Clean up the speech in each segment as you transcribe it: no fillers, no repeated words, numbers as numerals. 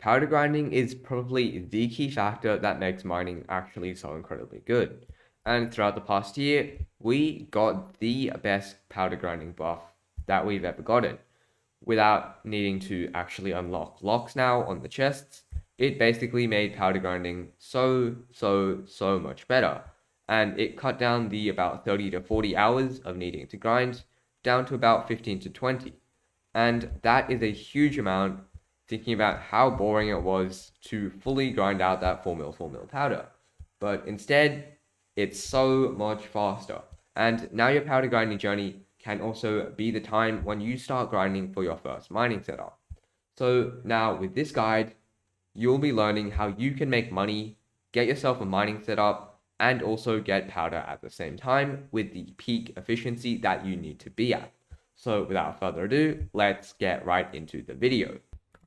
powder grinding is probably the key factor that makes mining actually so incredibly good. And throughout the past year, we got the best powder grinding buff that we've ever gotten. Without needing to actually unlock locks now on the chests, it basically made powder grinding so much better. And it cut down the about 30 to 40 hours of needing to grind down to about 15 to 20. And that is a huge amount, thinking about how boring it was to fully grind out that 4 mil powder. But instead, it's so much faster. And now your powder grinding journey can also be the time when you start grinding for your first mining setup. So now with this guide, you'll be learning how you can make money, get yourself a mining setup, and also get powder at the same time with the peak efficiency that you need to be at. So without further ado, let's get right into the video.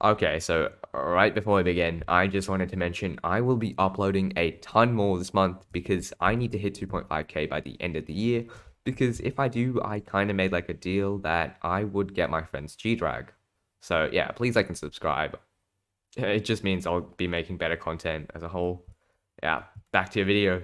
Okay, so right before we begin, I just wanted to mention I will be uploading a ton more this month because I need to hit 2.5k by the end of the year. Because if I do, I kind of made like a deal that I would get my friends G-Drag. So yeah, please like and subscribe. It just means I'll be making better content as a whole. Yeah, back to your video.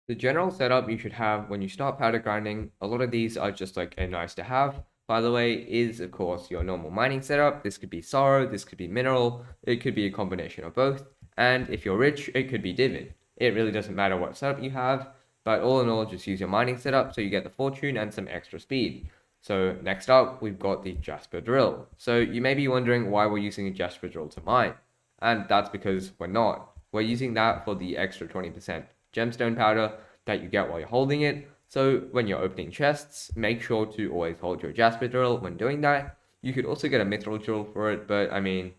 The general setup you should have when you start powder grinding, a lot of these are just like a nice to have, by the way, is of course your normal mining setup. This could be sorrow, this could be mineral, it could be a combination of both. And if you're rich, it could be divin. It really doesn't matter what setup you have. But all in all, just use your mining setup so you get the fortune and some extra speed. So next up, we've got the Jasper Drill. So you may be wondering why we're using a Jasper Drill to mine. And that's because we're not. We're using that for the extra 20% gemstone powder that you get while you're holding it. So when you're opening chests, make sure to always hold your Jasper Drill when doing that. You could also get a Mithril Drill for it, but I mean,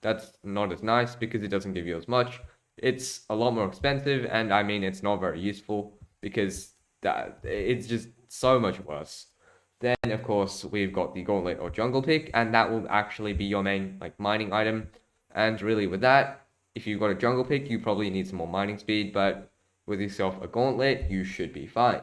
that's not as nice because it doesn't give you as much. It's a lot more expensive, and I mean, it's not very useful because it's just so much worse. Then, of course, we've got the Gauntlet or Jungle Pick, and that will actually be your main like mining item. And really with that, if you've got a Jungle Pick, you probably need some more mining speed, but with yourself a Gauntlet, you should be fine.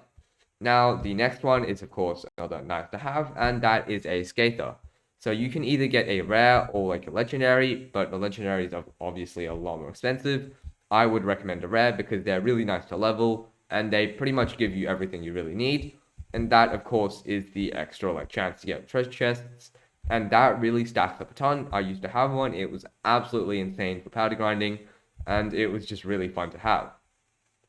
Now, the next one is, of course, another nice to have, and that is a Scather. So you can either get a rare or like a legendary, but the legendaries are obviously a lot more expensive. I would recommend a rare because they're really nice to level, and they pretty much give you everything you really need. And that, of course, is the extra like chance to get treasure chests, and that really stacks up a ton. I used to have one. It was absolutely insane for powder grinding, and it was just really fun to have.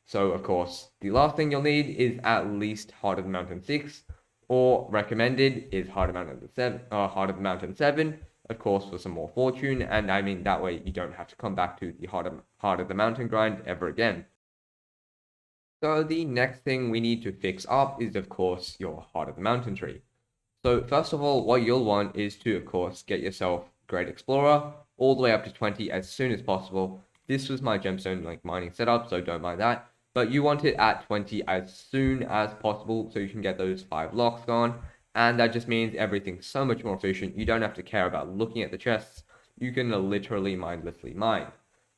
So, of course, the last thing you'll need is at least Heart of the Mountain 6, or recommended is Heart of the Mountain 7, of course, for some more fortune, and I mean, that way you don't have to come back to the Heart of the Mountain grind ever again. So the next thing we need to fix up is, of course, your Heart of the Mountain tree. So first of all, what you'll want is to, of course, get yourself Great Explorer all the way up to 20 as soon as possible. This was my gemstone like mining setup, so don't mind that. But you want it at 20 as soon as possible so you can get those 5 locks gone. And that just means everything's so much more efficient. You don't have to care about looking at the chests. You can literally mindlessly mine.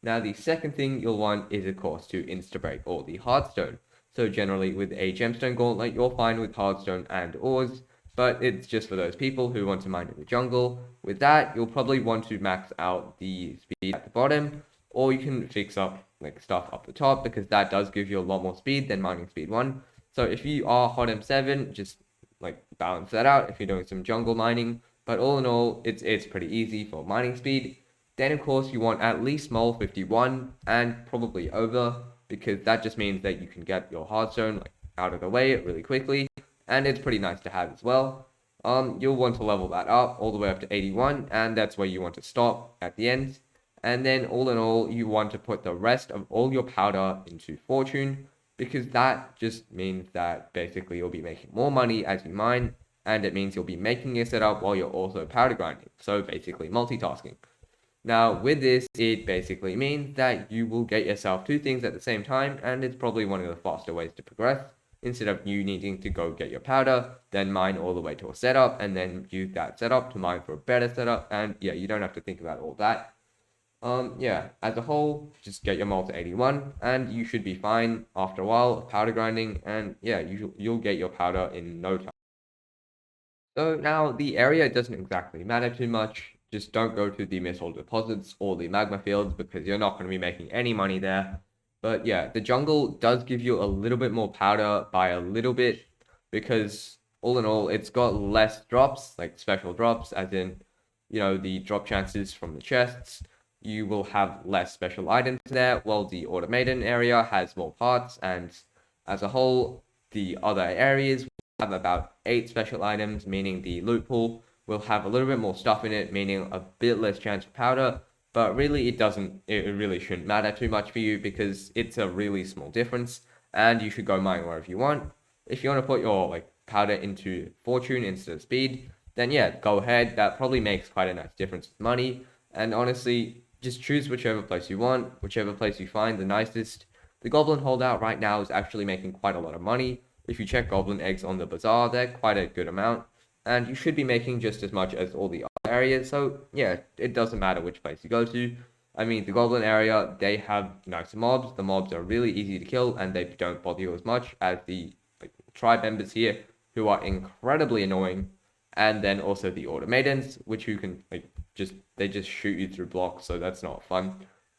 Now, the second thing you'll want is, of course, to insta-break all the hardstone. So generally, with a gemstone gauntlet, you're fine with hardstone and ores, but it's just for those people who want to mine in the jungle. With that, you'll probably want to max out the speed at the bottom, or you can fix up like stuff up the top, because that does give you a lot more speed than mining speed 1. So if you are hot M7, just like balance that out if you're doing some jungle mining. But all in all, it's pretty easy for mining speed. Then, of course, you want at least Mole 51 and probably over, because that just means that you can get your hardstone like out of the way really quickly, and it's pretty nice to have as well. You'll want to level that up all the way up to 81, and that's where you want to stop at the end. And then, all in all, you want to put the rest of all your powder into fortune, because that just means that basically you'll be making more money as you mine, and it means you'll be making your setup while you're also powder grinding, so basically multitasking. Now, with this, it basically means that you will get yourself 2 things at the same time, and it's probably one of the faster ways to progress. Instead of you needing to go get your powder, then mine all the way to a setup, and then use that setup to mine for a better setup, and yeah, you don't have to think about all that. Yeah, as a whole, just get your mole to 81, and you should be fine after a while of powder grinding, and yeah, you'll get your powder in no time. So now, the area doesn't exactly matter too much. just don't go to the missile deposits or the magma fields because you're not going to be making any money there. But yeah, the jungle does give you a little bit more powder by a little bit because all in all, it's got less drops, like special drops, as in, the drop chances from the chests. You will have less special items there, while the automated area has more parts, and as a whole, the other areas have about 8 special items, meaning the loot pool will have a little bit more stuff in it, meaning a bit less chance of powder, but really it really shouldn't matter too much for you because it's a really small difference, and you should go mine wherever you want. If you want to put your powder into fortune instead of speed, then yeah, go ahead. That probably makes quite a nice difference with money, and honestly, just choose whichever place you want, whichever place you find the nicest. The Goblin holdout right now is actually making quite a lot of money. If you check Goblin eggs on the Bazaar, they're quite a good amount, and you should be making just as much as all the other areas, so yeah, it doesn't matter which place you go to. I mean, the Goblin area, they have nice mobs. The mobs are really easy to kill, and they don't bother you as much as the tribe members here, who are incredibly annoying, and then also the automatons, which you can they just shoot you through blocks, so that's not fun.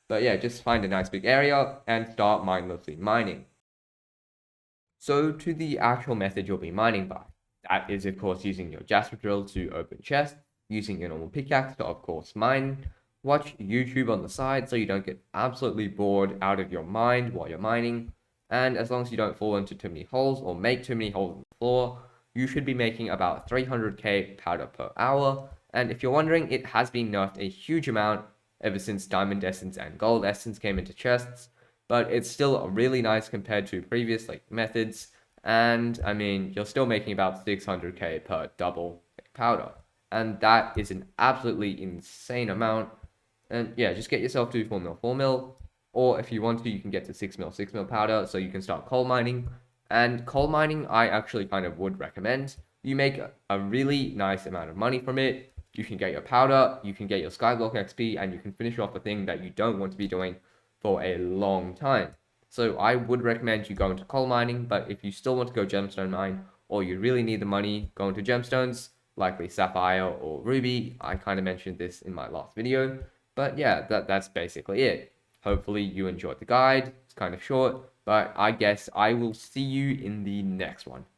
But yeah, just find a nice big area and start mindlessly mining. So to the actual method you'll be mining by, that is of course using your Jasper drill to open chests, using your normal pickaxe to of course mine, watch YouTube on the side so you don't get absolutely bored out of your mind while you're mining, and as long as you don't fall into too many holes or make too many holes in the floor, you should be making about 300k powder per hour. And if you're wondering, it has been nerfed a huge amount ever since Diamond Essence and Gold Essence came into chests, but it's still really nice compared to previous methods. And I mean, you're still making about 600k per double powder, and that is an absolutely insane amount. And yeah, just get yourself to 4 mil 4 mil, or if you want to, you can get to 6 mil 6 mil powder, so you can start coal mining. And coal mining, I actually kind of would recommend. You make a really nice amount of money from it. You can get your powder, you can get your Skyblock XP, and you can finish off the thing that you don't want to be doing for a long time. So I would recommend you go into coal mining, but if you still want to go gemstone mine, or you really need the money, go into gemstones, likely sapphire or ruby. I kind of mentioned this in my last video. But yeah, that's basically it. Hopefully you enjoyed the guide. It's kind of short, but I guess I will see you in the next one.